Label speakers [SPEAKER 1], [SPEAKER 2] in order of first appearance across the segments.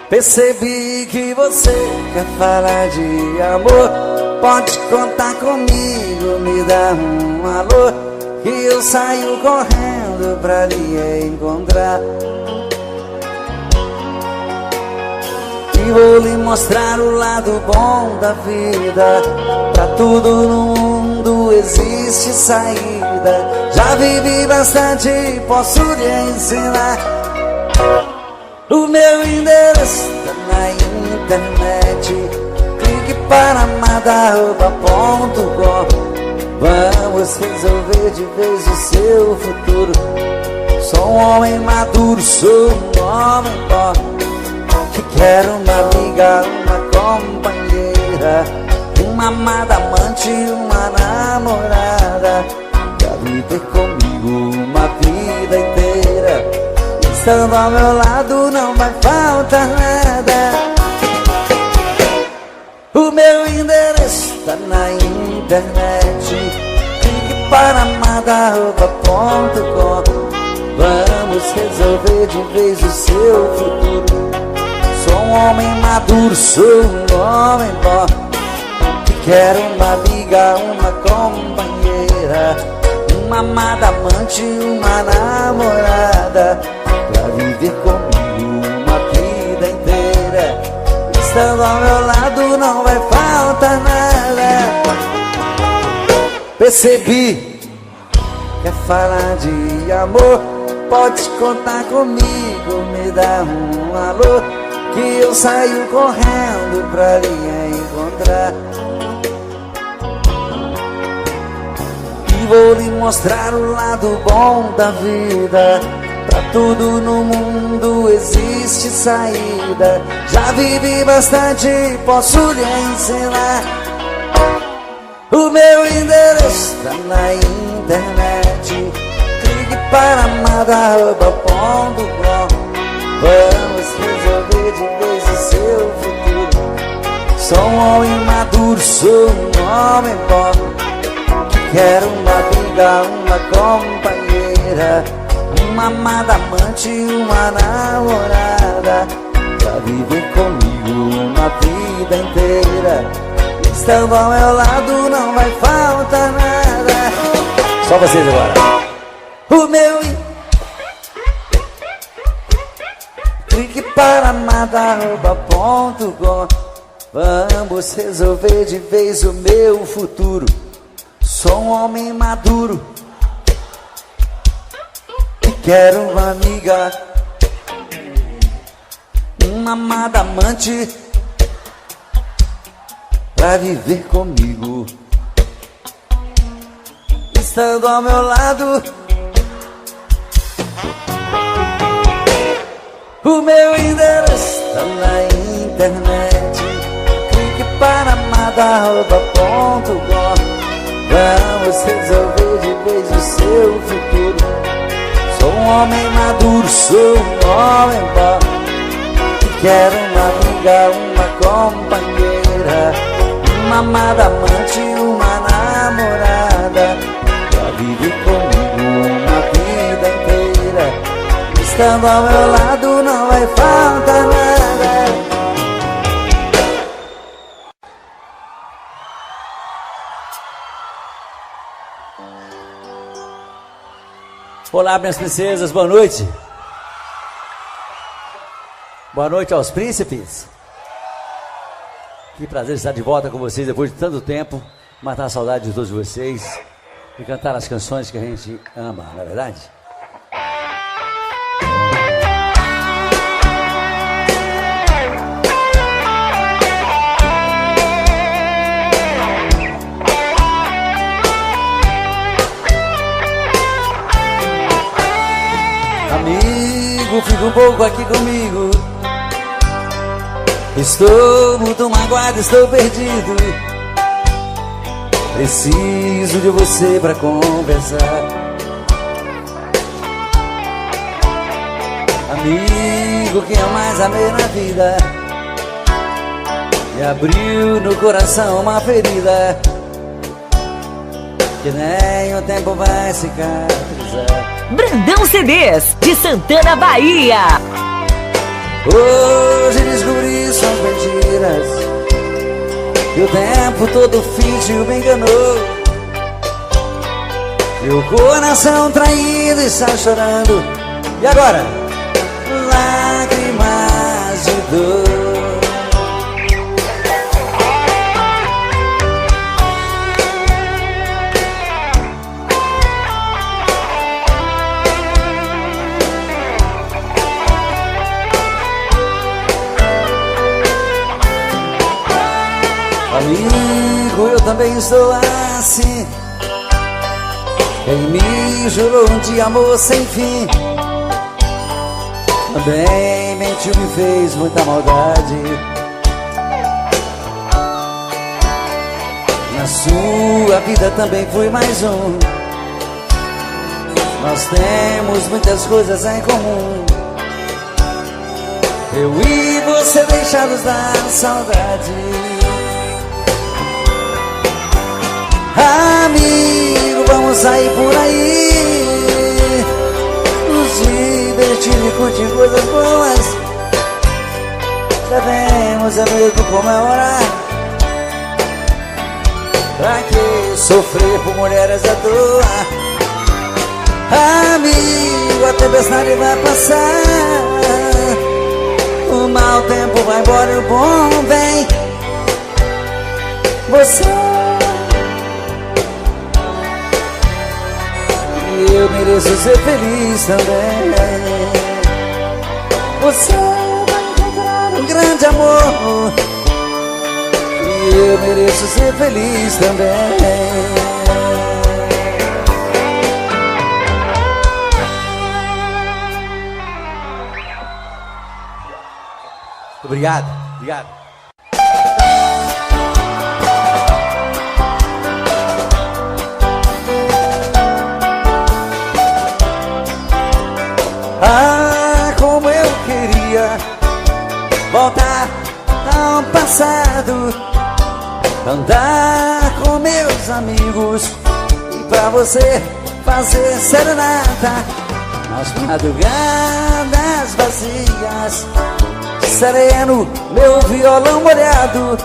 [SPEAKER 1] Percebi que você quer falar de amor. Pode contar comigo, me dá um alô, que eu saio correndo pra lhe encontrar. E vou lhe mostrar o lado bom da vida. Pra tudo no mundo existe saída. Já vivi bastante, posso lhe ensinar. O meu endereço tá na internet. Clique para madarroba.com. Vamos resolver de vez o seu futuro. Sou um homem maduro, sou um homem bom, que quero uma amiga, uma companheira, uma amada amante, uma namorada, pra viver comigo uma vida inteira. Estando ao meu lado não vai faltar nada. O meu endereço tá na internet. Clique para madarroba.com. Vamos resolver de vez o seu futuro. Sou um homem maduro, sou um homem bom, que quero uma amiga, uma companheira, uma amada amante, uma namorada, pra viver comigo uma vida inteira. Estando ao meu lado não vai faltar nada. Percebi, quer falar de amor, pode contar comigo, me dá um alô, que eu saio correndo pra lhe encontrar. E vou lhe mostrar o lado bom da vida. Pra tudo no mundo existe saída. Já vivi bastante, posso lhe ensinar. O meu endereço tá na internet. Clique para madarroba.com. Vamos resolver de vez o seu futuro. Sou um homem maduro, sou um homem bom, que quero uma amiga, uma companheira, uma amada amante, uma namorada, pra viver comigo uma vida inteira. Estando ao meu lado não vai faltar nada. Só vocês agora. O meu clique para madarroba.com. Vamos resolver de vez o meu futuro. Sou um homem maduro, que quero uma amiga, uma amada amante, pra viver comigo. Estando ao meu lado, o meu endereço tá na internet. Clique para madarroba.com. Vamos resolver de vez o seu futuro. Sou um homem maduro, sou um homem bom, que quero uma amiga, uma companheira, uma amada amante, uma namorada, pra viver comigo uma vida inteira. Estando ao meu lado não vai faltar nada. Olá, minhas princesas, boa noite. Boa noite aos príncipes. Que prazer estar de volta com vocês depois de tanto tempo, matar a saudade de todos vocês e cantar as canções que a gente ama, não é verdade? Amigo, fica um pouco aqui comigo. Estou muito magoado, estou perdido. Preciso de você pra conversar. Amigo, quem eu mais amei na vida, me abriu no coração uma ferida que nem o tempo vai cicatrizar.
[SPEAKER 2] Brandão CDs, de Santana, Bahia.
[SPEAKER 1] Hoje descobri suas mentiras, que o tempo todo fingiu, me enganou. Meu coração traído está chorando. E agora? Lágrimas de dor. Amigo, eu também estou assim. Quem me jurou de amor sem fim também mentiu, me fez muita maldade. Na sua vida também fui mais um. Nós temos muitas coisas em comum. Eu e você deixados da saudade. Amigo, vamos sair por aí, nos divertir e curtir coisas boas. Devemos mesmo comemorar. Pra que sofrer por mulheres à toa? Amigo, a tempestade vai passar, o mau tempo vai embora e o bom vem. Você, eu mereço ser feliz também. Você vai encontrar um grande amor, e eu mereço ser feliz também. Obrigado, obrigado. Ah, como eu queria voltar ao passado, andar com meus amigos e pra você fazer serenata nas madrugadas vazias. Sereno, meu violão molhado,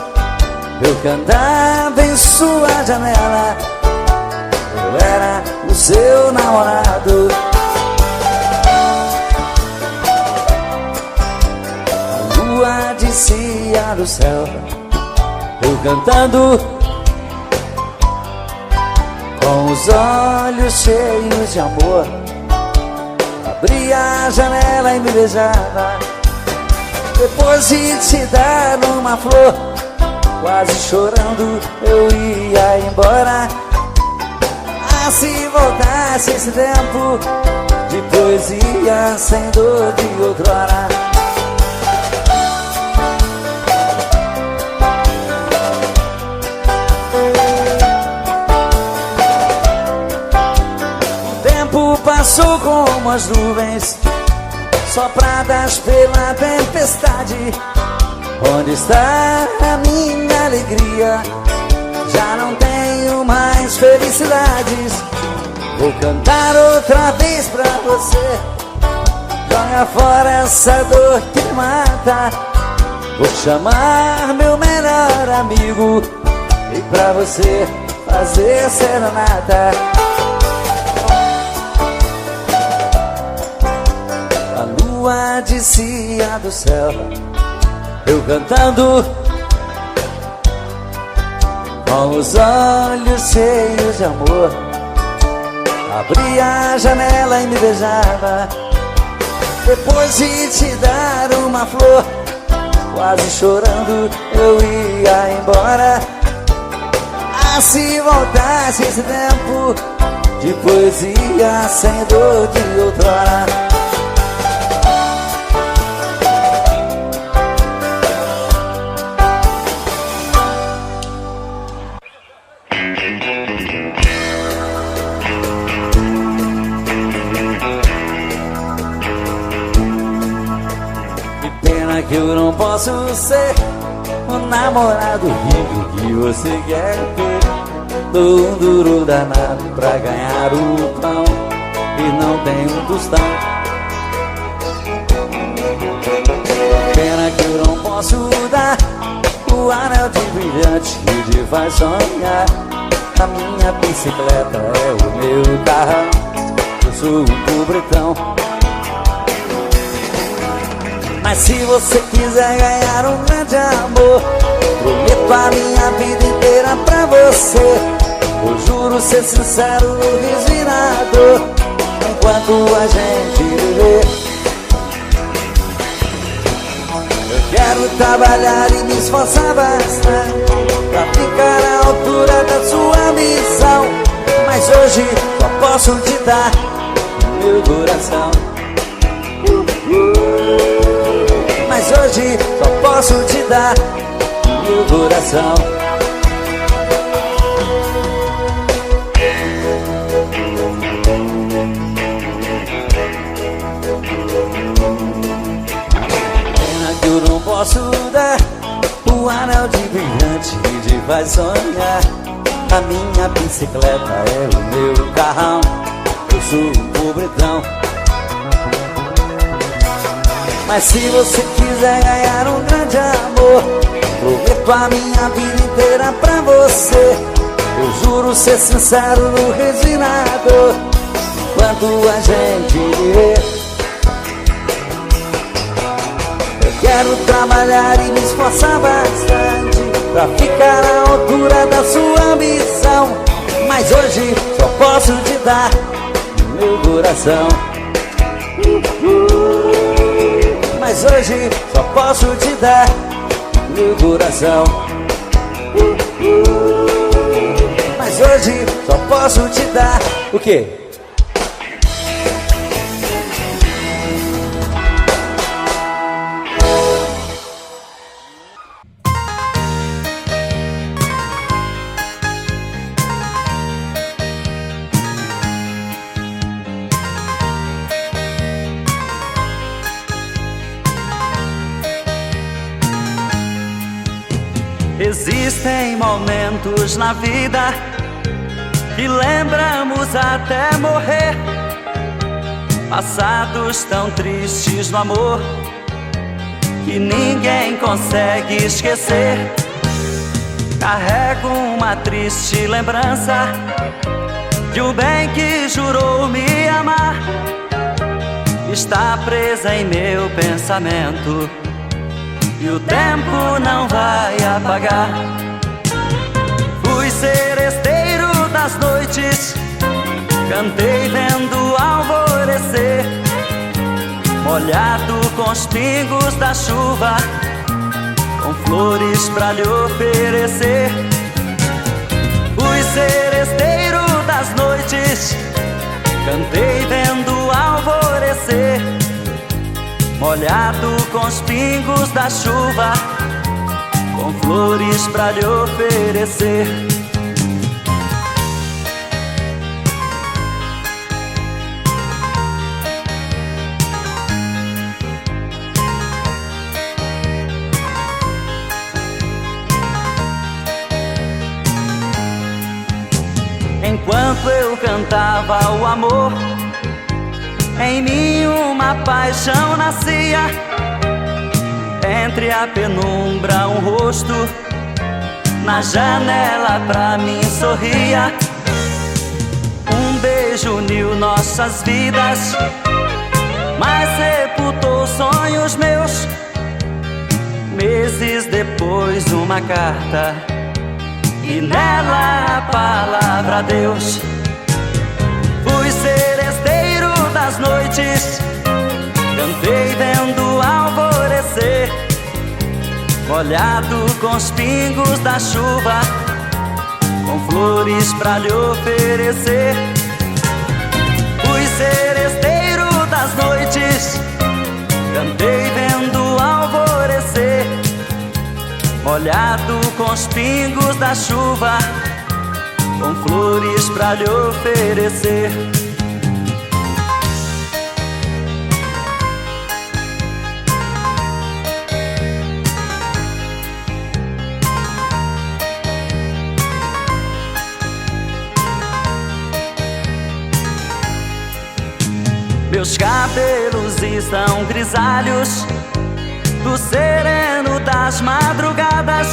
[SPEAKER 1] eu cantava em sua janela. Eu era o seu namorado. A lua descia do céu, eu cantando com os olhos cheios de amor. Abria a janela e me beijava. Depois de te dar uma flor, quase chorando eu ia embora. Ah, se voltasse esse tempo de poesia sem dor de outrora. O tempo passou como as nuvens sopradas pela tempestade. Onde está a minha alegria? Já não tenho mais felicidades. Vou cantar outra vez pra você. Joga fora essa dor que me mata. Vou chamar meu melhor amigo e pra você fazer serenata. A descia do céu, eu cantando com os olhos cheios de amor. Abria a janela e me beijava. Depois de te dar uma flor, quase chorando eu ia embora. Ah, se voltasse esse tempo de poesia sem dor de outrora. Que eu não posso ser o namorado rico que você quer ter. Dou um duro danado pra ganhar o pão e não tenho um tostão. posso dar o anel de brilhante que te faz sonhar. A minha bicicleta é o meu carrão, eu sou um pobretão. Mas se você quiser ganhar um grande amor, prometo a minha vida inteira pra você. Eu juro ser sincero no respirador, enquanto a gente viver. Eu quero trabalhar e me esforçar bastante pra ficar à altura da sua missão. Mas hoje só posso te dar o meu coração. Mas hoje só posso te dar o meu coração. Pena que eu não posso dar o anel de brilhante que te faz sonhar. A minha bicicleta é o meu carrão, eu sou um pobretão. Mas se você quiser ganhar um grande amor, prometo a minha vida inteira pra você. Eu juro ser sincero no resinador, enquanto a gente viver. Eu quero trabalhar e me esforçar bastante pra ficar à altura da sua ambição. Mas hoje só posso te dar o meu coração. Mas hoje só posso te dar meu coração. Mas hoje só posso te dar o quê?
[SPEAKER 2] Existem momentos na vida que lembramos até morrer, passados tão tristes no amor que ninguém consegue esquecer. Carrego uma triste lembrança de um bem que jurou me amar. Está presa em meu pensamento e o tempo não vai apagar. Fui seresteiro das noites, cantei vendo o alvorecer, molhado com os pingos da chuva, com flores pra lhe oferecer. Fui seresteiro das noites, cantei vendo o alvorecer, molhado com os pingos da chuva, com flores pra lhe oferecer. Enquanto eu cantava o amor, em mim uma paixão nascia. Entre a penumbra um rosto na janela pra mim sorria. Um beijo uniu nossas vidas, mas sepultou sonhos meus. Meses depois uma carta e nela a palavra Deus. Fui seresteiro das noites, cantei vendo o alvorecer, molhado com os pingos da chuva, com flores pra lhe oferecer. Fui seresteiro das noites, cantei vendo o alvorecer, molhado com os pingos da chuva, com flores pra lhe oferecer. Meus cabelos estão grisalhos, do sereno das madrugadas,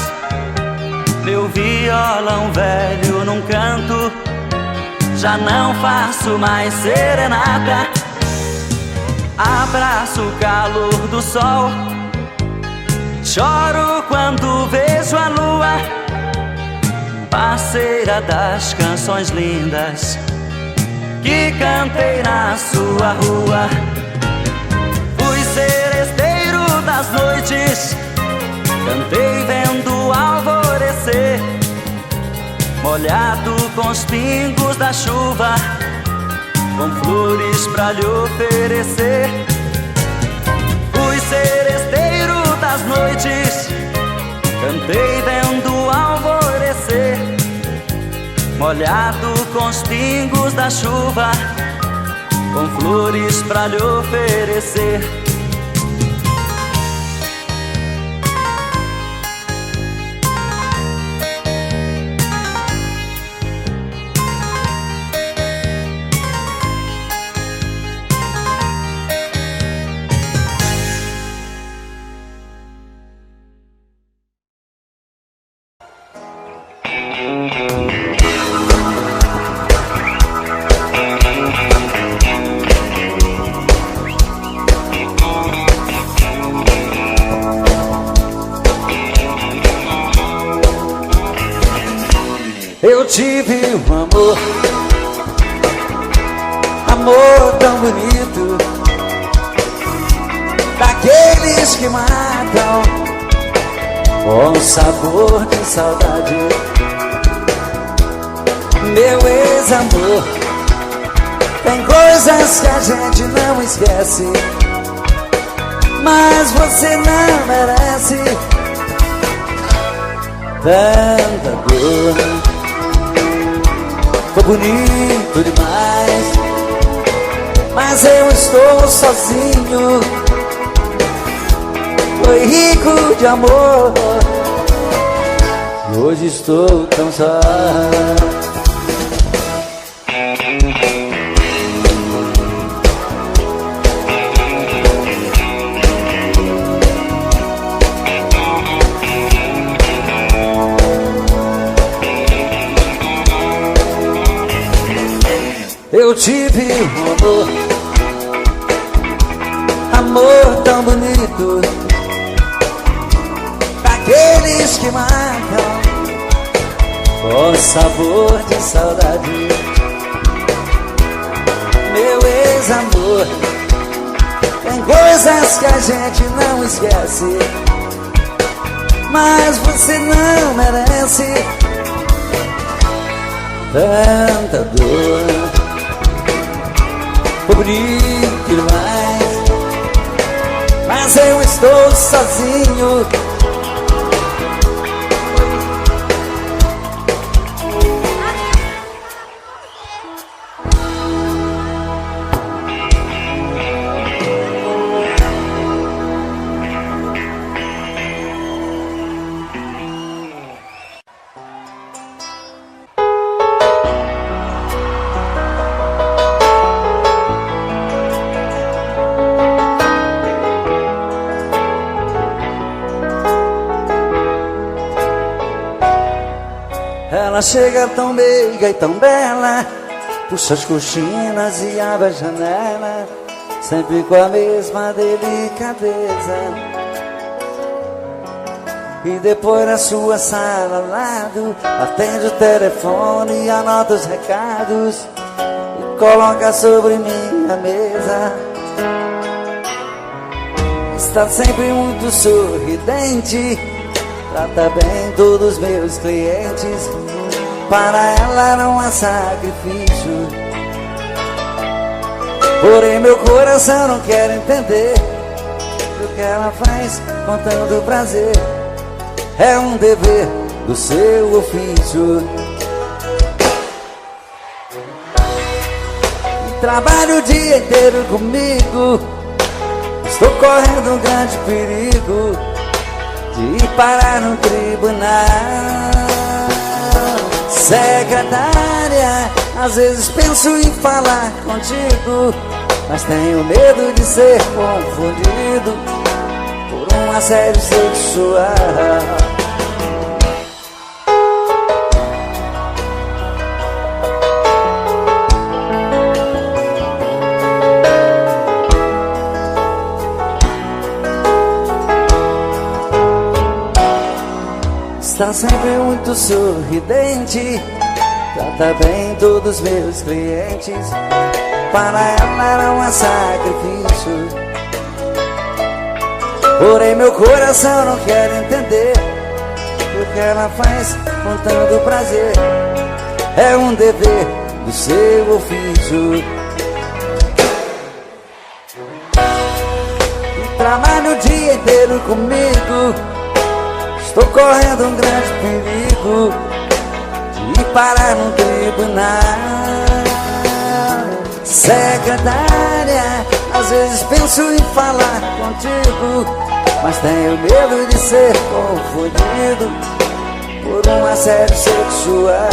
[SPEAKER 2] meu violão velho num canto, já não faço mais serenata. Abraço o calor do sol, choro quando vejo a lua, parceira das canções lindas que cantei na sua rua. Fui seresteiro das noites, cantei vendo o alvorecer, molhado com os pingos da chuva, com flores pra lhe oferecer. Fui seresteiro das noites, cantei vendo o alvorecer, molhado com os pingos da chuva, com flores pra lhe oferecer.
[SPEAKER 1] Eu tive um amor, amor tão bonito, daqueles que matam com sabor de saudade. Meu ex-amor, tem coisas que a gente não esquece, mas você não merece tanta dor. Foi bonito demais, mas eu estou sozinho. Foi rico de amor, e hoje estou tão só. Eu tive um amor, amor tão bonito, daqueles que matam com sabor de saudade. Meu ex-amor, tem coisas que a gente não esquece, mas você não merece tanta dor. Foi bonito demais, mas eu estou sozinho. Ela chega tão meiga e tão bela, puxa as cortinas e abre a janela, sempre com a mesma delicadeza. E depois na sua sala ao lado, atende o telefone e anota os recados e coloca sobre minha mesa. Está sempre muito sorridente, trata bem todos os meus clientes. Para ela não há sacrifício, porém meu coração não quer entender o que ela faz com tanto prazer. É um dever do seu ofício. Trabalho o dia inteiro comigo, estou correndo um grande perigo de parar no tribunal. Secretária, às vezes penso em falar contigo, mas tenho medo de ser confundido por um assédio sexual. Está sempre muito sorridente, trata bem todos os meus clientes. Para ela era um sacrifício, porém meu coração não quer entender o que ela faz com tanto prazer. É um dever do seu ofício. E trabalha o dia inteiro comigo. Estou correndo um grande perigo de parar num tribunal. Secretária, às vezes penso em falar contigo, mas tenho medo de ser confundido por um assédio sexual.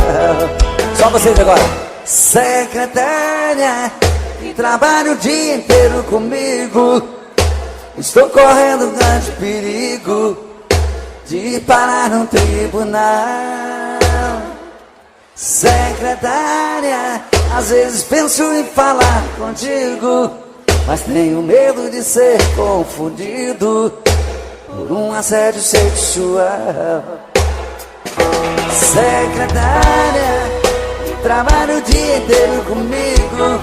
[SPEAKER 1] Só vocês agora. Secretária, que trabalha o dia inteiro comigo. Estou correndo um grande perigo de parar num tribunal. Secretária, às vezes penso em falar contigo, mas tenho medo de ser confundido por um assédio sexual. Secretária, trabalha o dia inteiro comigo.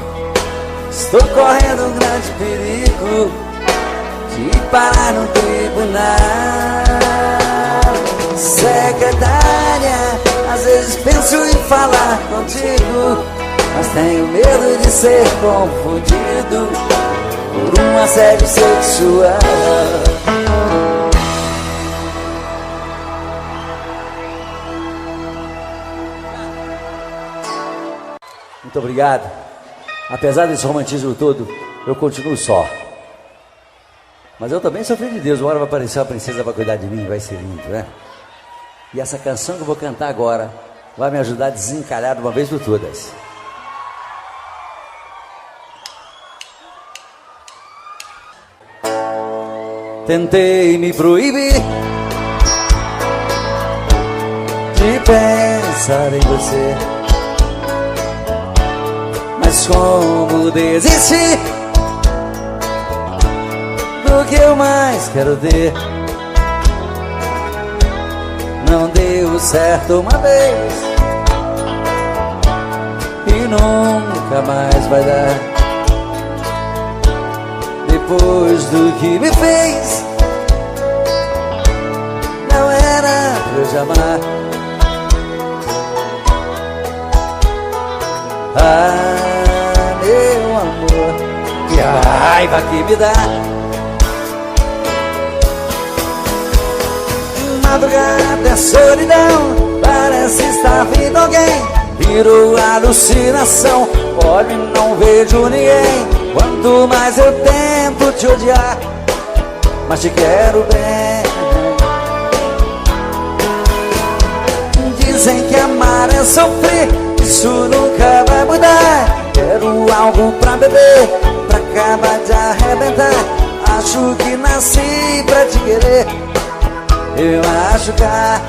[SPEAKER 1] Estou correndo um grande perigo de parar no tribunal. Secretária, às vezes penso em falar contigo, mas tenho medo de ser confundido por um assédio sexual. Muito obrigado. Apesar desse romantismo todo, eu continuo só. Mas eu também sou filho de Deus. Uma hora vai aparecer uma princesa para cuidar de mim, vai ser lindo, né? E essa canção que eu vou cantar agora vai me ajudar a desencalhar de uma vez por todas. Tentei me proibir de pensar em você, mas como desistir do que eu mais quero ter? Não deu certo uma vez e nunca mais vai dar. Depois do que me fez, não era pra eu te amar. Ah, meu amor, que raiva que me dá. Madrugada é solidão, parece estar vindo alguém. Virou alucinação, olho e não vejo ninguém. Quanto mais eu tento te odiar, mas te quero bem. Dizem que amar é sofrer, isso nunca vai mudar. Quero algo pra beber, pra acabar de arrebentar. Acho que nasci pra te querer e machucar,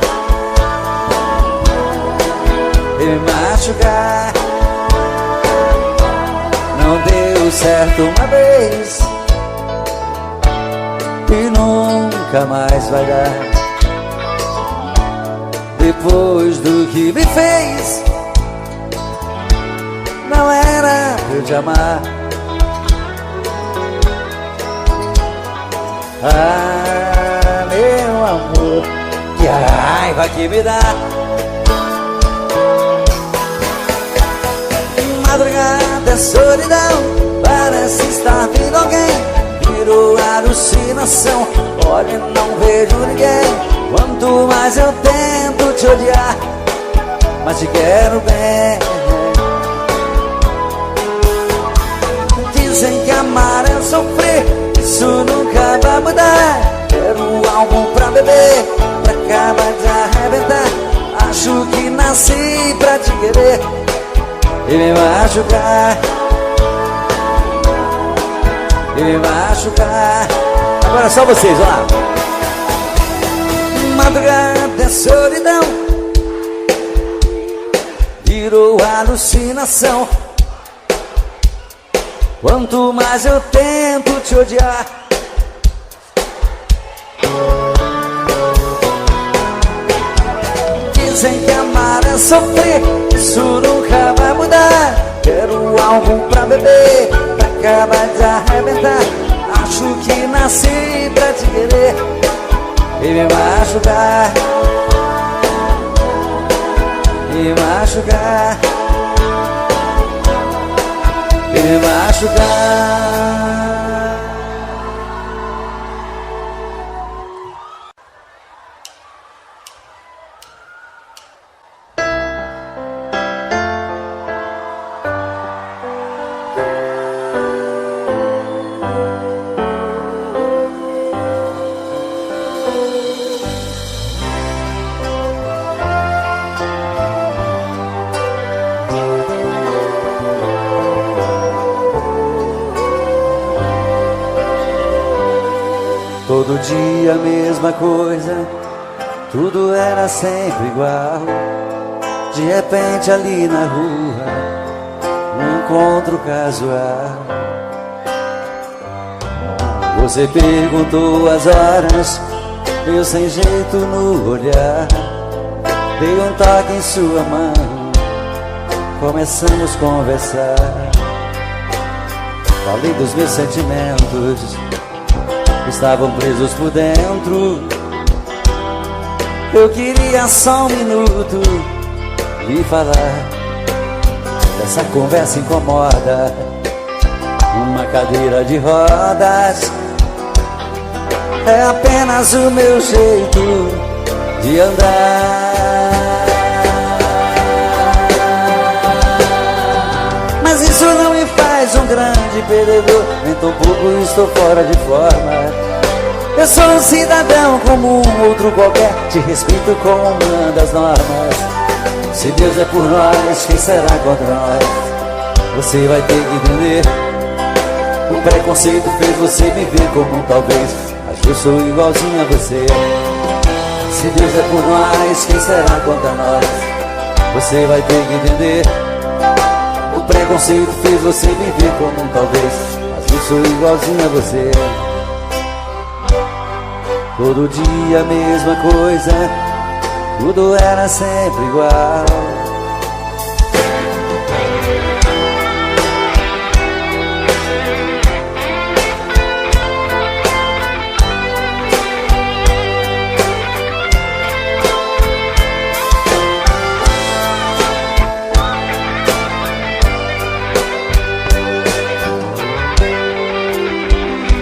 [SPEAKER 1] e machucar. Não deu certo uma vez e nunca mais vai dar. Depois do que me fez, não era pra eu te amar. Ah, meu amor, que raiva que me dá. Madrugada é solidão, parece estar vindo alguém. Virou alucinação, olho e não vejo ninguém. Quanto mais eu tento te odiar, mas te quero bem. Dizem que amar é sofrer, isso nunca vai mudar. Quero algo pra beber, pra acabar de arrebentar. Acho que nasci pra te querer e me machucar, e me machucar. Agora só vocês, vamos lá. Madrugada é solidão, virou alucinação. Quanto mais eu tento te odiar, dizem que amar é sofrer, isso nunca vai mudar. Quero algo pra beber, pra acabar de arrebentar. Acho que nasci pra te querer e me machucar, me machucar, me machucar. Todo dia a mesma coisa, tudo era sempre igual. De repente ali na rua, um encontro casual. Você perguntou as horas, eu sem jeito no olhar. Dei um toque em sua mão, começamos a conversar. Falei dos meus sentimentos, estavam presos por dentro. Eu queria só um minuto lhe falar. Essa conversa incomoda, uma cadeira de rodas é apenas o meu jeito de andar. Mas isso não me faz um grande perdedor, nem tampouco estou fora de forma. Eu sou um cidadão como um outro qualquer, te respeito como uma das normas. Se Deus é por nós, quem será contra nós? Você vai ter que entender. O preconceito fez você me ver como um talvez, mas eu sou igualzinho a você. Se Deus é por nós, quem será contra nós? Você vai ter que entender. O preconceito fez você me ver como um talvez, mas eu sou igualzinho a você. Todo dia a mesma coisa, tudo era sempre igual.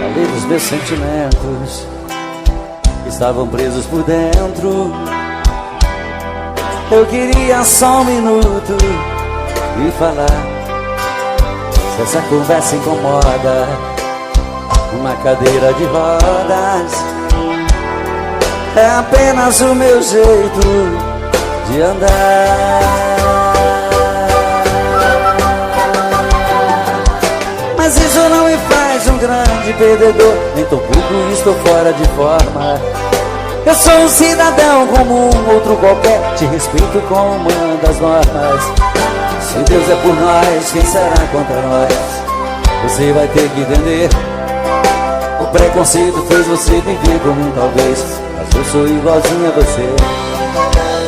[SPEAKER 1] Falei dos meus sentimentos, estavam presos por dentro. Eu queria só um minuto e falar. Se essa conversa incomoda, uma cadeira de rodas é apenas o meu jeito de andar. Mas isso não me faz um grande perdedor, nem tampouco estou fora de forma. Eu sou um cidadão como um outro qualquer, te respeito como uma das normas. Se Deus é por nós, quem será contra nós? Você vai ter que entender. O preconceito fez você me ver como um talvez, mas eu sou igualzinho a você.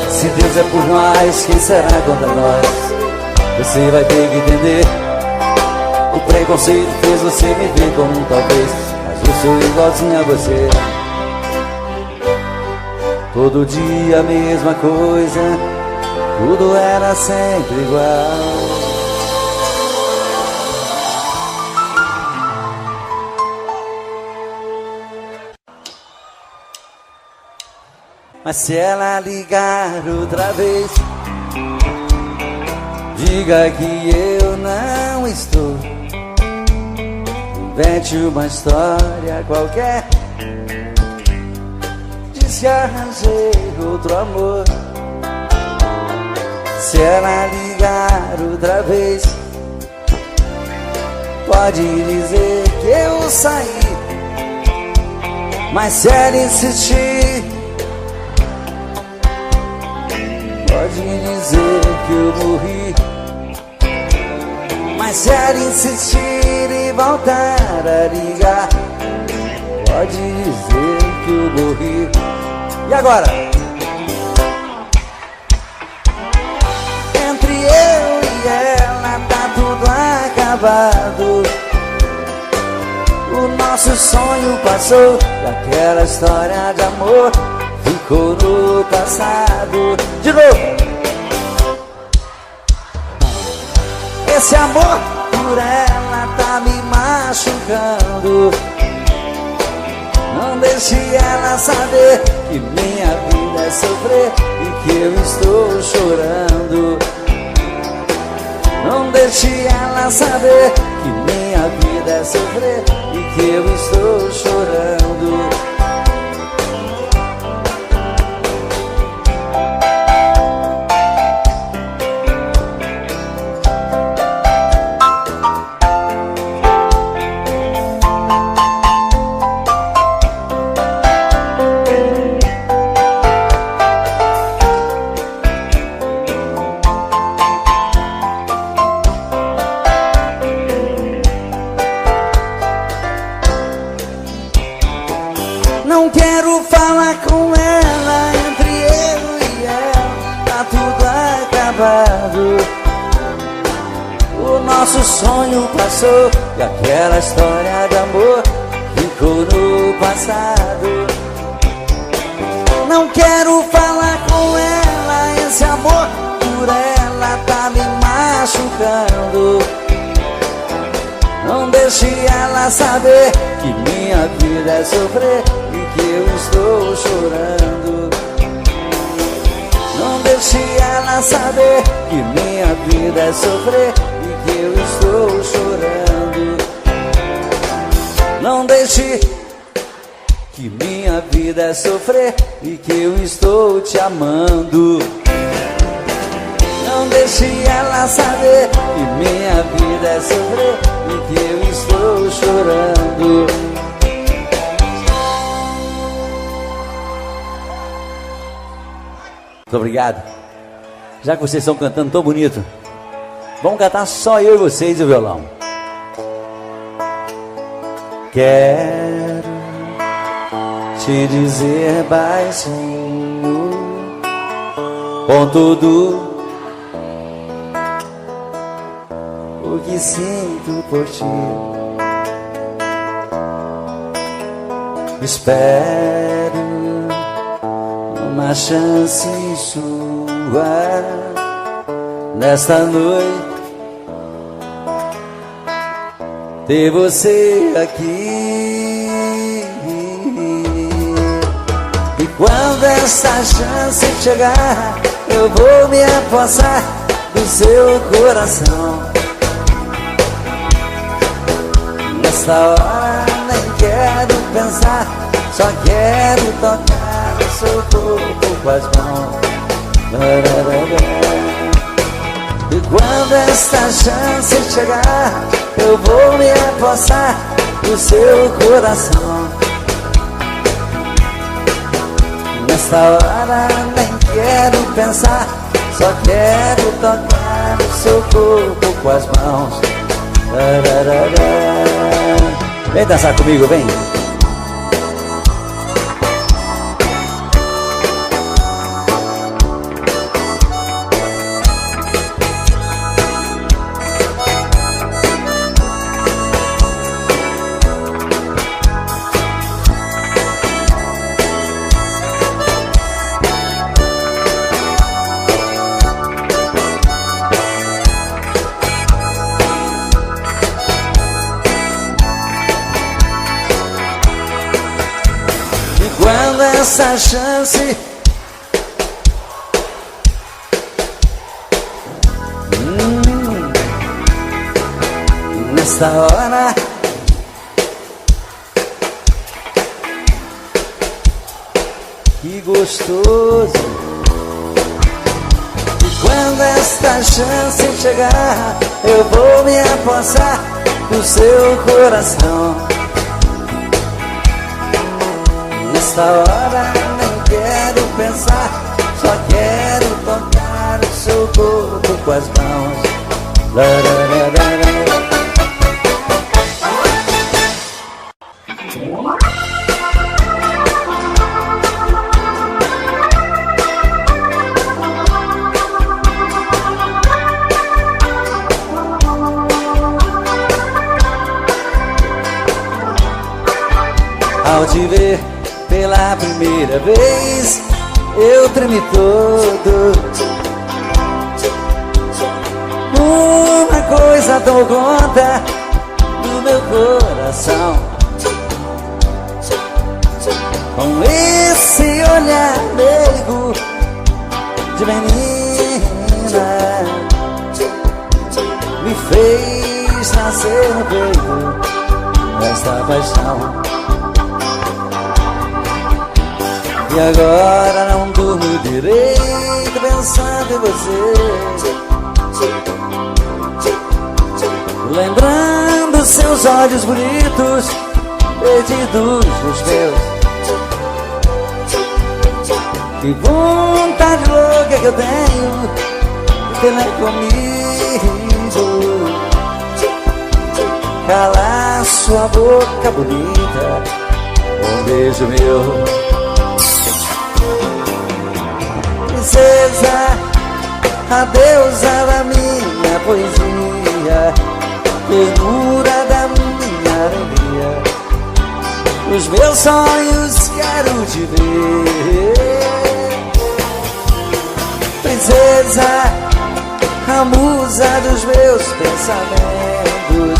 [SPEAKER 1] Se Deus é por nós, quem será contra nós? Você vai ter que entender. O preconceito fez você me ver como um talvez, mas eu sou igualzinho a você. Todo dia a mesma coisa, tudo era sempre igual. Mas se ela ligar outra vez, diga que eu não estou. Invente uma história qualquer, diz que arranjei outro amor. Se ela ligar outra vez, pode dizer que eu saí. Mas se ela insistir, pode dizer que eu morri. Mas se ela insistir e voltar a ligar, pode dizer que eu morri. E agora? Entre eu e ela tá tudo acabado. O nosso sonho passou e aquela história de amor ficou no passado. De novo! Esse amor por ela tá me machucando. Não deixe ela saber que minha vida é sofrer e que eu estou chorando. Não deixe ela saber que minha vida é sofrer e que eu estou chorando. Não quero falar com ela, entre eu e ela tá tudo acabado. O nosso sonho passou e aquela história de amor ficou no passado. Não quero falar com ela, esse amor por ela tá me machucando. Não deixe ela saber que minha vida é sofrer e que eu estou chorando. Não deixe ela saber que minha vida é sofrer e que eu estou chorando. Não deixe que minha vida é sofrer e que eu estou te amando. Não deixe ela saber que minha vida é sofrer e que eu estou chorando. Muito obrigado. Já que vocês estão cantando tão bonito, vamos cantar só eu e vocês e o violão. Quero te dizer baixinho, com tudo o que sinto por ti. Espero uma chance sua nesta noite, ter você aqui. E quando essa chance chegar, eu vou me apossar do seu coração. Nessa hora nem quero pensar, só quero tocar o seu corpo com as mãos. E quando esta chance chegar, eu vou me apossar do seu coração. Nesta hora nem quero pensar, só quero tocar o seu corpo com as mãos. Vem dançar comigo, vem. Quando essa chance nesta hora que gostoso. E quando esta chance chegar, eu vou me apossar do seu coração. Nessa hora nem quero pensar, só quero tocar o seu corpo com as mãos. Ao te ver pela primeira vez, eu tremi todo. Uma coisa tomou conta do meu coração. Com esse olhar meigo de menina, me fez nascer no peito esta paixão. E agora não durmo direito pensando em você, lembrando seus olhos bonitos, perdidos dos meus. Que vontade louca que eu tenho de ter comigo, calar sua boca bonita com um beijo meu. Princesa, a deusa da minha poesia, ternura da minha alegria, os meus sonhos quero te ver. Princesa, a musa dos meus pensamentos,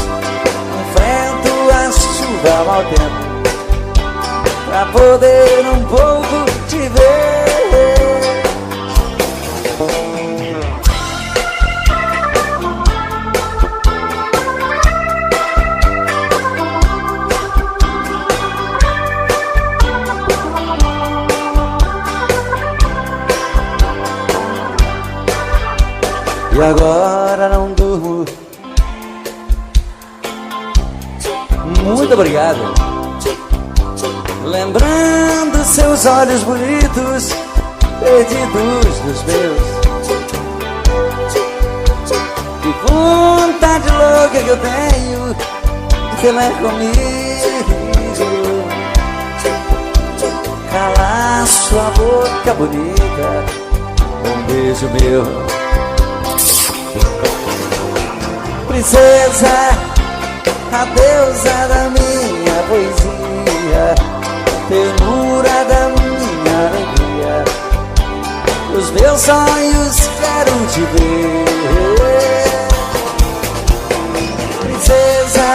[SPEAKER 1] enfrento a chuva ao mau tempo pra poder um pouco te ver. E agora não durmo. Muito obrigado. Lembrando seus olhos bonitos, perdidos dos meus. Que vontade louca que eu tenho de ter lá comigo, calar sua boca bonita com um beijo meu. Princesa, a deusa da minha poesia, ternura da minha alegria, os meus sonhos quero te ver. Princesa,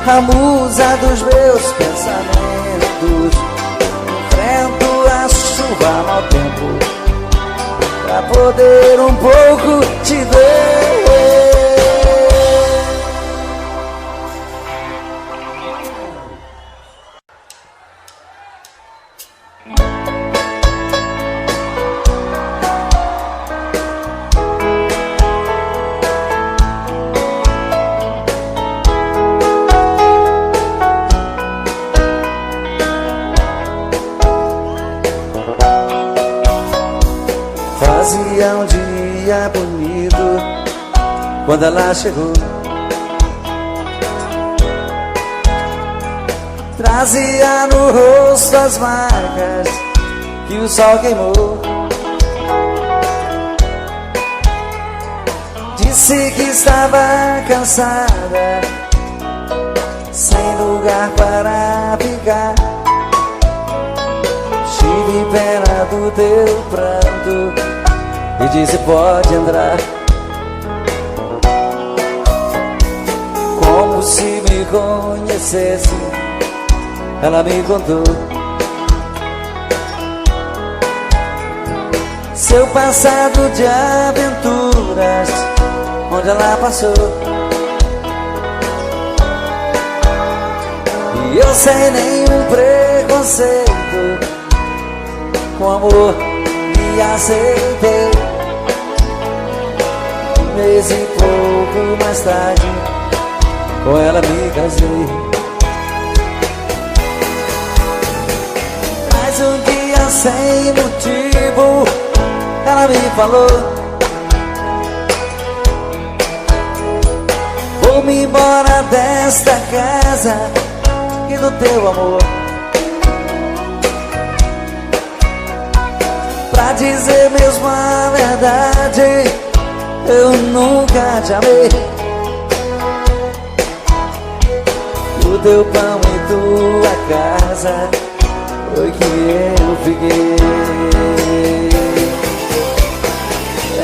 [SPEAKER 1] a musa dos meus pensamentos, enfrento a chuva ao mau tempo pra poder um pouco te ver. Fazia um dia bonito quando ela chegou, trazia no rosto as marcas que o sol queimou. Disse que estava cansada, sem lugar para ficar. Tive pena do teu pranto e disse pode entrar, como se me conhecesse. Ela me contou seu passado de aventuras, onde ela passou. E eu sem nenhum preconceito, com amor me aceitei. Um mês e pouco mais tarde, com ela me casei. sem motivo. Ela me falou: vou-me embora desta casa e do teu amor. Pra dizer mesmo a verdade, eu nunca te amei. O teu pão e tua casa foi que eu fiquei.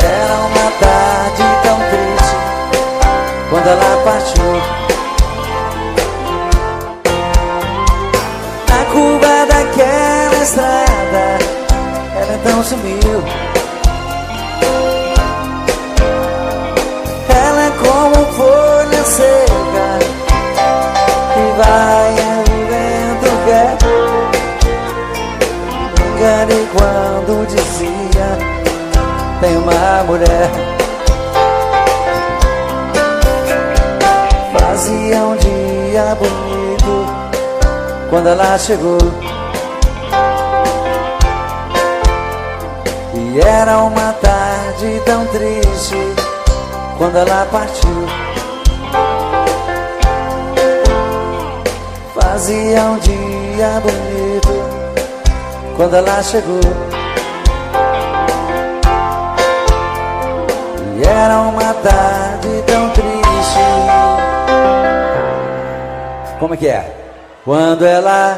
[SPEAKER 1] Era uma tarde tão triste quando ela partiu. Na curva daquela estrada ela então sumiu. Ela é como folha seca que vai e o vento quer. Me enganei quando dizia: tem uma mulher. Fazia um dia bonito quando ela chegou, e era uma tarde tão triste quando ela partiu. Fazia um dia bonito quando ela chegou, e era uma tarde tão triste. Como é que é? Quando ela...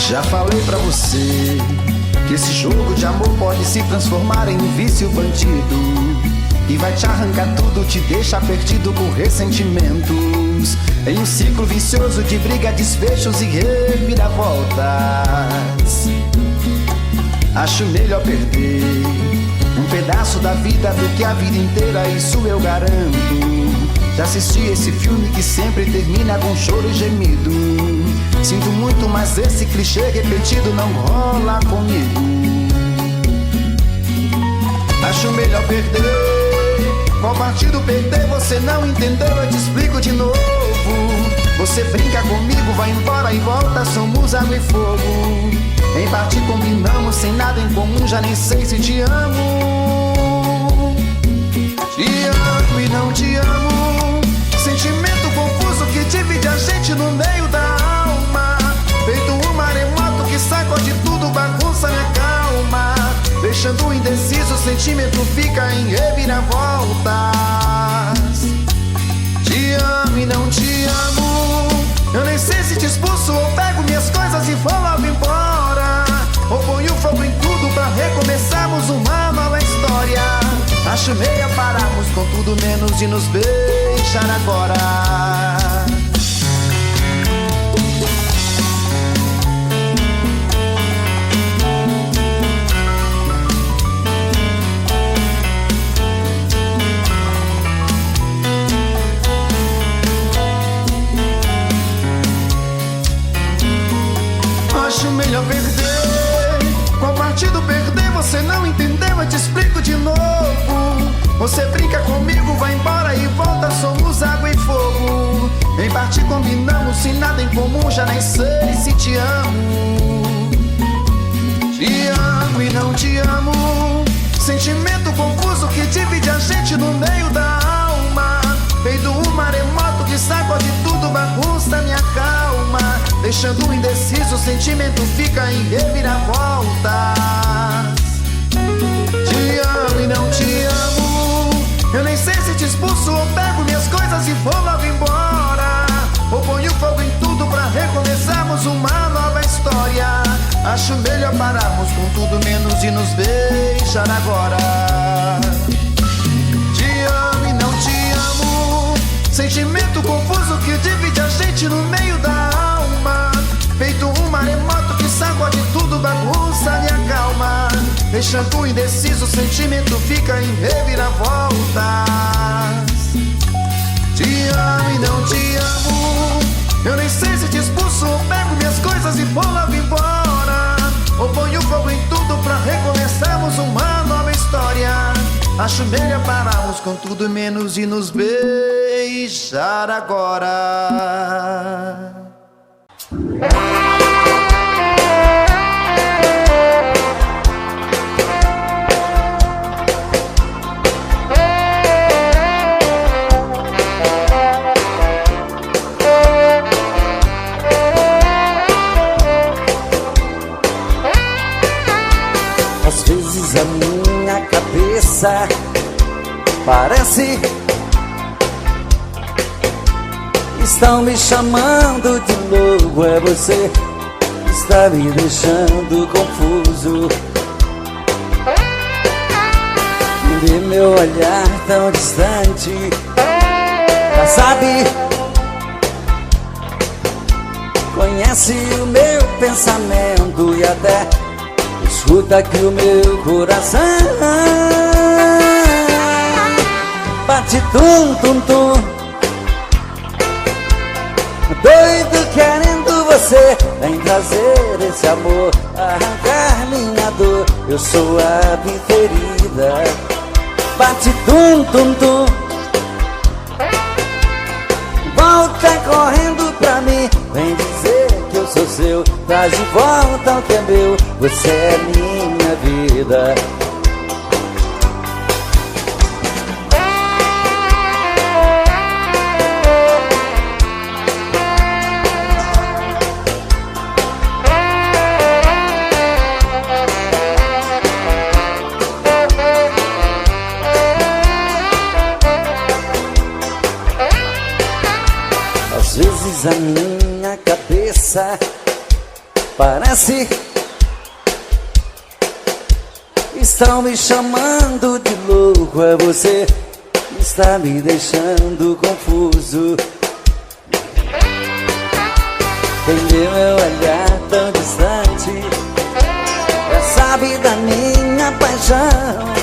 [SPEAKER 3] Já falei pra você que esse jogo de amor pode se transformar em um vício bandido, e vai te arrancar tudo, te deixar perdido com ressentimentos, em um ciclo vicioso de briga, desfechos e reviravoltas. Acho melhor perder um pedaço da vida do que a vida inteira, isso eu garanto. Já assisti esse filme que sempre termina com choro e gemido. Sinto muito, mas esse clichê repetido não rola comigo. Acho melhor perder. Qual partido perder? Você não entendeu, eu te explico de novo. Você brinca comigo, vai embora e volta, somos água e fogo. Em parte combinamos, sem nada em comum, já nem sei se te amo. Te amo e não te amo. Sentimento confuso que divide a gente no meio da alma. Feito um maremoto que sacode tudo, bagunça minha calma. Deixando indeciso, o sentimento fica em reviravoltas. Te amo e não te amo. Eu nem sei se te expulso ou pego minhas coisas e vou logo embora, ou ponho fogo em tudo pra recomeçarmos uma nova história. Acho meia pararmos com tudo menos de nos beijar agora. Acho melhor perder. Qual partido perder? Você não entendeu, eu te explico de novo. Você brinca comigo, vai embora e volta, somos água e fogo. Em parte combinamos, sem nada em comum, já nem sei se te amo. Te amo e não te amo. Sentimento confuso que divide a gente no meio da alma. Feito um maremoto que sacode tudo, bagunça minha calma. Deixando indeciso, o sentimento fica em reviravoltas. Te amo e não te amo. Eu nem sei se te expulso ou pego minhas coisas e vou logo embora, ou ponho fogo em tudo pra recomeçarmos uma nova história. Acho melhor pararmos com tudo menos de nos beijar agora. Te amo e não te amo. Sentimento confuso que divide a gente no meio da alma. Feito um maremoto que sacode tudo, bagunça minha calma. deixando indeciso, o sentimento fica em reviravoltas. Te amo e não te amo, eu nem sei se te expulso ou pego minhas coisas e vou logo embora, ou ponho fogo em tudo pra recomeçarmos uma nova história. Acho melhor pararmos com tudo menos de nos beijar agora.
[SPEAKER 1] Às vezes a minha cabeça parece estão me chamando de louco. É você que está me deixando confuso. Vê meu olhar tão distante, já sabe, conhece o meu pensamento e até escuta aqui o meu coração. Bate tum tum tum, doido querendo você. Vem trazer esse amor, arrancar minha dor. Eu sou a preferida. Bate tum tum tum, volta correndo pra mim. Vem dizer que eu sou seu, traz de volta o que é meu. Você é minha vida. Às vezes a minha cabeça parece estão me chamando de louco. É você que está me deixando confuso. Quem vê meu olhar tão distante já sabe da minha paixão,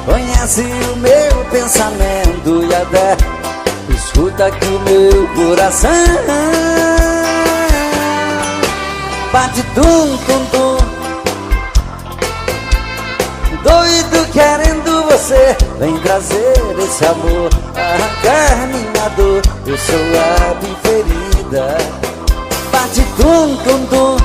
[SPEAKER 1] conhece o meu pensamento e até escuta aqui o meu coração. Bate tum tum tum, doido querendo você. Vem trazer esse amor, arrancar minha dor. Eu sou a preferida. Bate tum tum tum,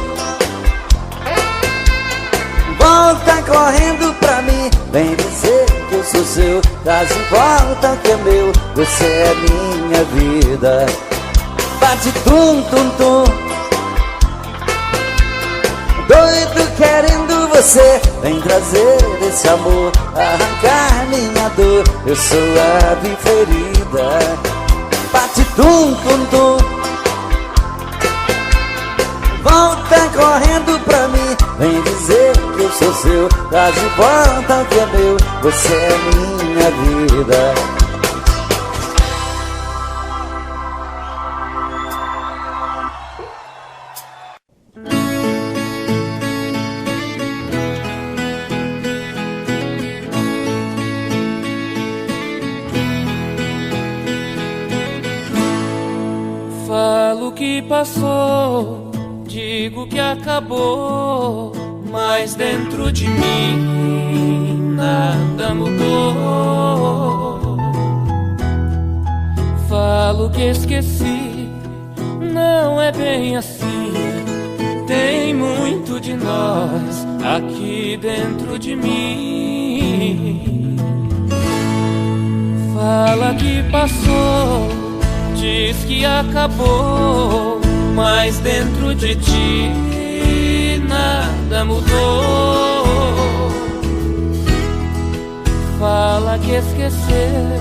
[SPEAKER 1] volta correndo pra mim. Vem dizer que eu sou seu, traz de volta o que é meu. Você é minha vida. Bate tum tum tum, doido querendo você. Vem trazer esse amor, arrancar minha dor. Eu sou a preferida. Bate tum tum tum, volta correndo pra mim. Vem dizer que eu sou seu, traz de volta o que é meu. Você é minha vida.
[SPEAKER 4] Falo que passou, digo que acabou, mas dentro de mim nada mudou. Falo que esqueci, não é bem assim. Tem muito de nós aqui dentro de mim. Fala que passou, diz que acabou, mas dentro de ti nada mudou. Fala que esqueceu,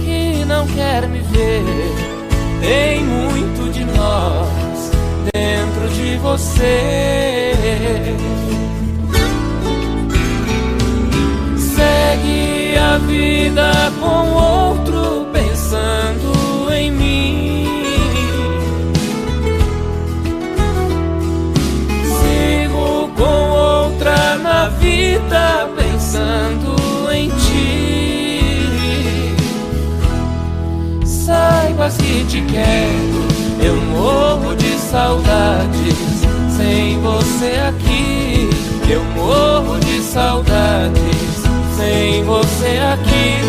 [SPEAKER 4] que não quer me ver. Tem muito de nós dentro de você. Segue a vida com outro, pensando em mim. Sigo com outra na vida. vida pensando em ti. Saibas que te quero, eu morro de saudades sem você aqui. Eu morro de saudades sem você aqui.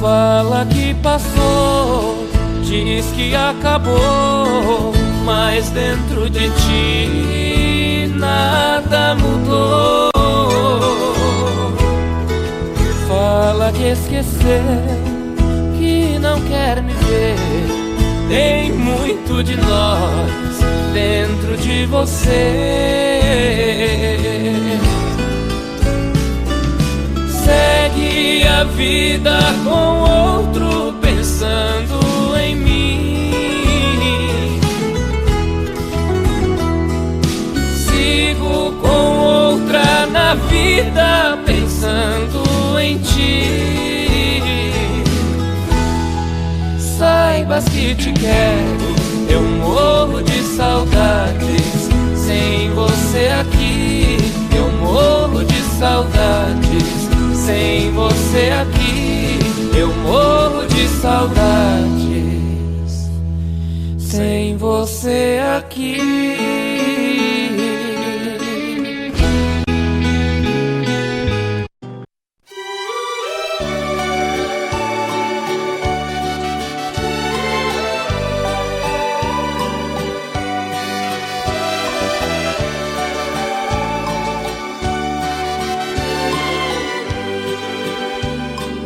[SPEAKER 4] Fala que passou, diz que acabou, mas dentro de ti nada mudou. Fala que esqueceu, que não quer me ver. Tem muito de nós dentro de você. Segue a vida com outro pensando em mim. Sigo com outra na vida pensando em ti. Saibas que te quero, eu morro de saudades sem você aqui. Eu morro de saudades sem você aqui. Eu morro de saudades sem você aqui.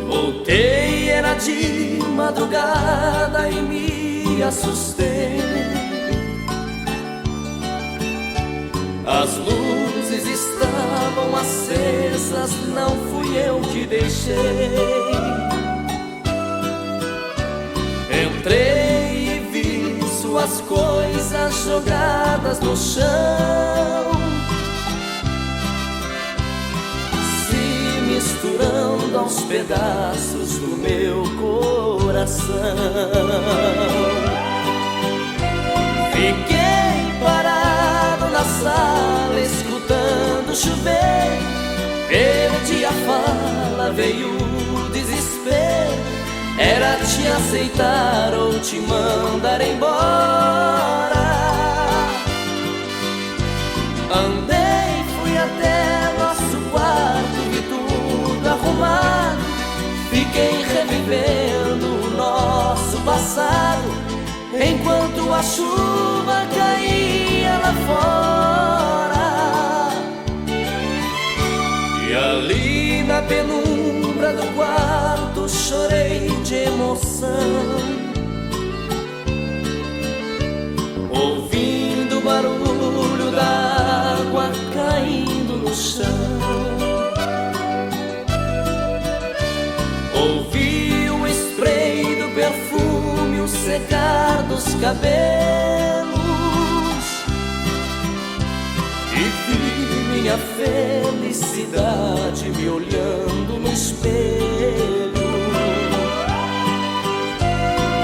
[SPEAKER 2] Voltei, era de madrugada e me assustei. As luzes estavam acesas, não fui eu que deixei. Entrei e vi suas coisas jogadas no chão, misturando aos pedaços do meu coração. Fiquei parado na sala escutando chover. Perdi a fala, veio o desespero. Era te aceitar ou te mandar embora. Andei, fui até nosso quarto, vi tudo arrumado. Fiquei revivendo o nosso passado, enquanto a chuva caía lá fora. E ali na penumbra do quarto chorei de emoção, ouvindo o barulho da água caindo no chão. Ouvi o spray do perfume, o secar dos cabelos, e vi minha felicidade me olhando no espelho.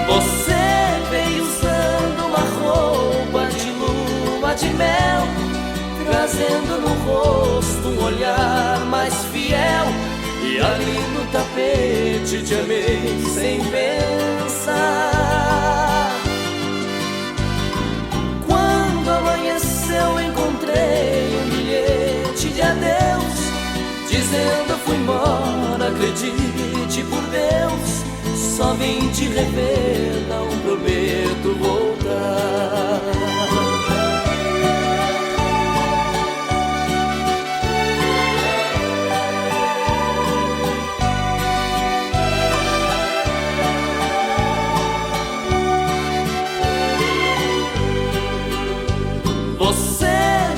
[SPEAKER 2] Você veio usando uma roupa de lua de mel, trazendo no rosto um olhar mais fiel. E ali no tapete te amei sem pensar. Quando amanheceu encontrei um bilhete de adeus, dizendo fui embora, acredite por Deus. Só vim te rever, não prometo voltar. Você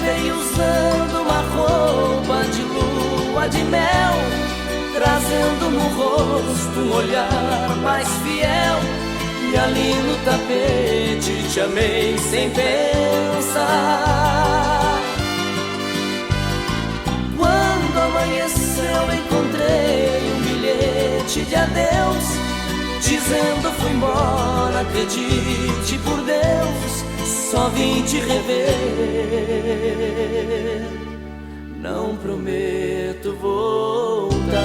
[SPEAKER 2] veio usando uma roupa de lua de mel, trazendo no rosto um olhar mais fiel. E ali no tapete te amei sem pensar. Quando amanheceu encontrei um bilhete de adeus, dizendo fui embora, acredite por Deus, só vim te rever. Não prometo voltar.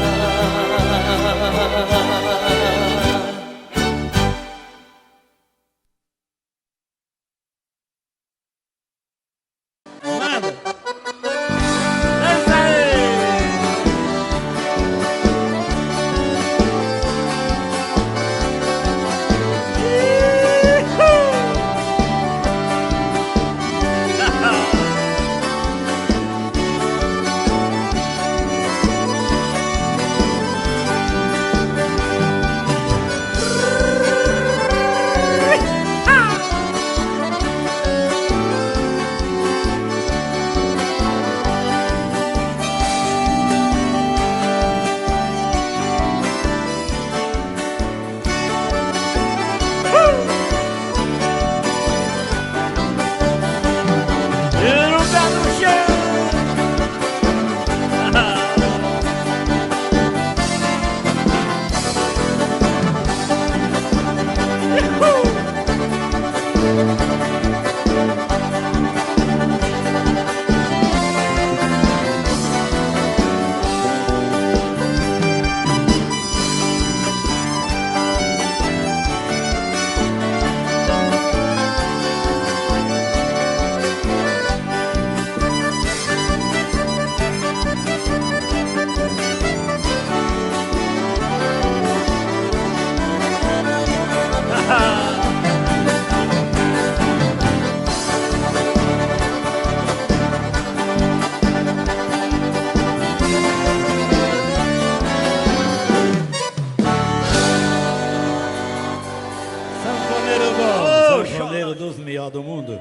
[SPEAKER 5] Dos melhores do mundo.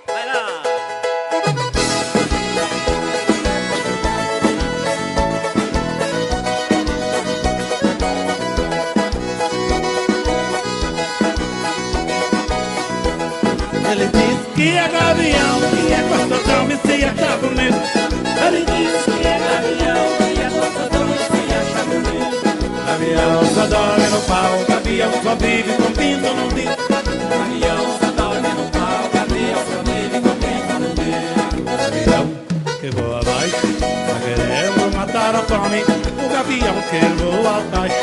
[SPEAKER 6] Vai lá!
[SPEAKER 5] Ele disse que é gavião, que é gostosão e se acha bonito.
[SPEAKER 2] Ele disse que é gavião, que é gostosão e se acha bonito.
[SPEAKER 5] Gavião só dorme no pau, gavião só vive com pinto no bico.
[SPEAKER 2] Gavião só dorme no pau, gavião só vive com pinto no bico.
[SPEAKER 5] Gavião que voa abaixo, tá querendo matar a fome. O gavião que voa abaixo,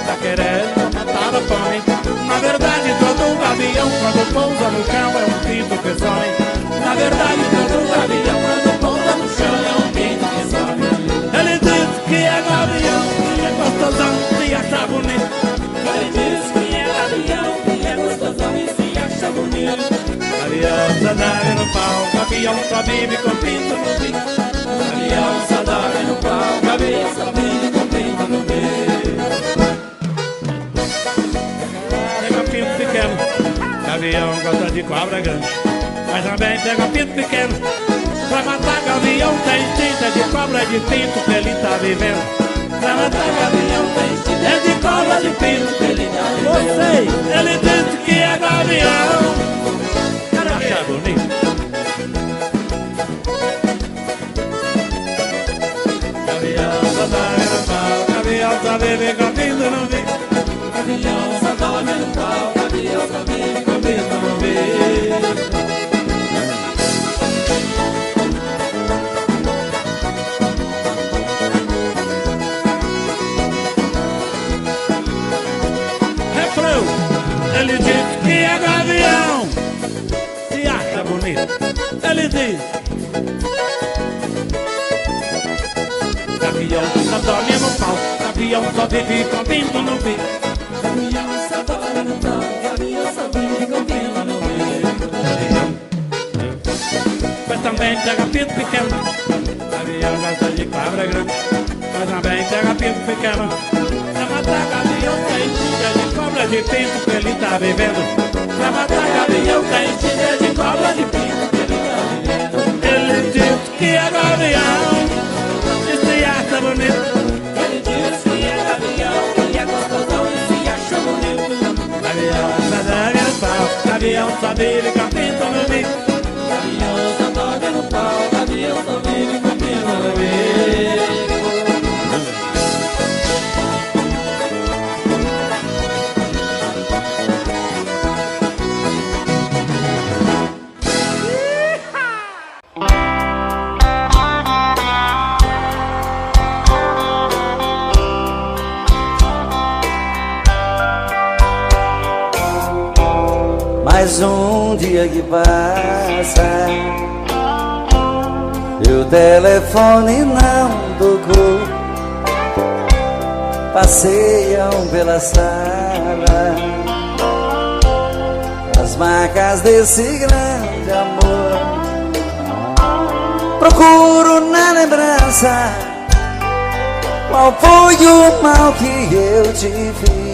[SPEAKER 5] tá querendo matar a fome. Na verdade todo gavião quando pousa no chão é um pinto que some. Na verdade todo gavião quando pousa no chão é um pinto que some. Ele diz que é gavião, que é gostosão, se acha bonito.
[SPEAKER 2] Ele diz que é gavião, que é gostosão e se acha bonito.
[SPEAKER 5] Gavião só dorme no pau, gavião só vive com pinto no bico.
[SPEAKER 2] Gavião só dorme no pau, gavião só vive com pinto no bico.
[SPEAKER 5] Pega pinto pequeno, gavião gosta de cobra grande. Mas também pega pinto pequeno, pra matar gavião tem tinta de cobra de pinto que ele tá vivendo. Pra matar gavião tem tinta de cobra de pinto que ele tá vivendo. Você, ele disse que é gavião. Acha bonito? Gavião só dorme no pau, gavião só vive com pinto no bico.
[SPEAKER 2] Gavião só dorme no pau, gavião só vive com pinto no bico.
[SPEAKER 5] Ele diz que é gavião, se acha bonito. Ele diz: gavião só dorme no pau, gavião só vive com pinto no bico.
[SPEAKER 2] Gavião só dorme no pau, gavião só vive com pinto no bico.
[SPEAKER 5] Mas também pega pinto pequeno, gavião gosta de cobra grande. Mas também pega pinto pequeno, pra matar gavião tem tinta de cobra de pinto que ele tá vivendo. Pra matar gavião tem tinta de cobra de pinto que ele tá vivendo. Ele diz que é gavião e se acha bonito.
[SPEAKER 2] Ele diz que é gavião, que é gostosão e se acha bonito.
[SPEAKER 5] Gavião só dorme no pau, gavião só vive com pinto no bico.
[SPEAKER 2] Gavião só dorme no pau, gavião só vive com pinto no bico.
[SPEAKER 1] Mais um dia que passa e o telefone não tocou. Passeiam pela sala as marcas desse grande amor. Procuro na lembrança qual foi o mal que eu te fiz.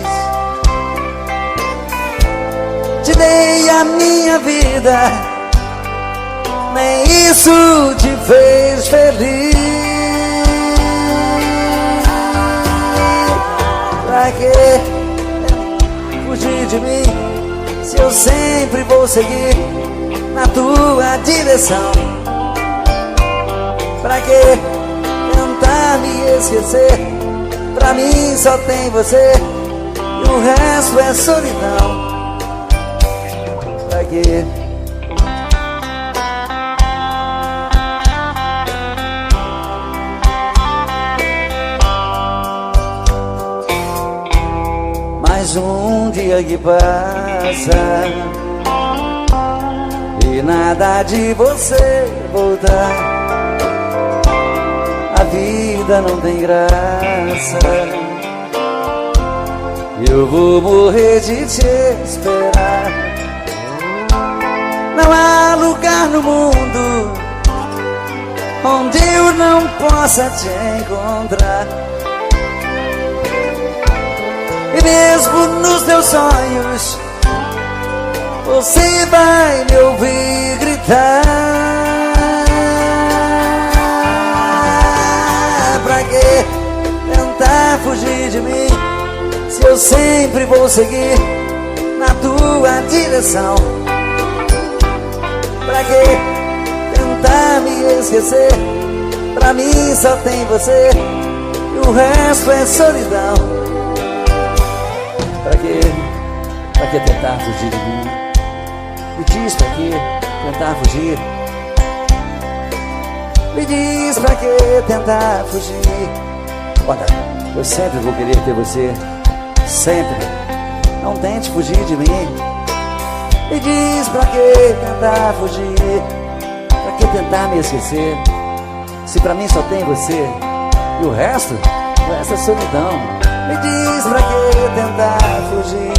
[SPEAKER 1] Te dei a minha vida, nem isso te fez feliz. Pra que fugir de mim se eu sempre vou seguir na tua direção? Pra que tentar me esquecer? Pra mim só tem você e o resto é solidão. Pra que? Mais um dia que passa e nada de você voltar. A vida não tem graça, eu vou morrer de te esperar. Não há lugar no mundo onde eu não possa te encontrar. E mesmo nos teus sonhos você vai me ouvir gritar. Pra que tentar fugir de mim se eu sempre vou seguir na tua direção? Pra que tentar me esquecer? Pra mim só tem você e o resto é solidão. Pra que tentar fugir de mim? Me diz pra que tentar fugir? Me diz pra que tentar fugir? Olha, eu sempre vou querer ter você, sempre. Não tente fugir de mim. Me diz pra que tentar fugir? Pra que tentar me esquecer? Se pra mim só tem você e o resto é solidão. Me diz pra que tentar fugir?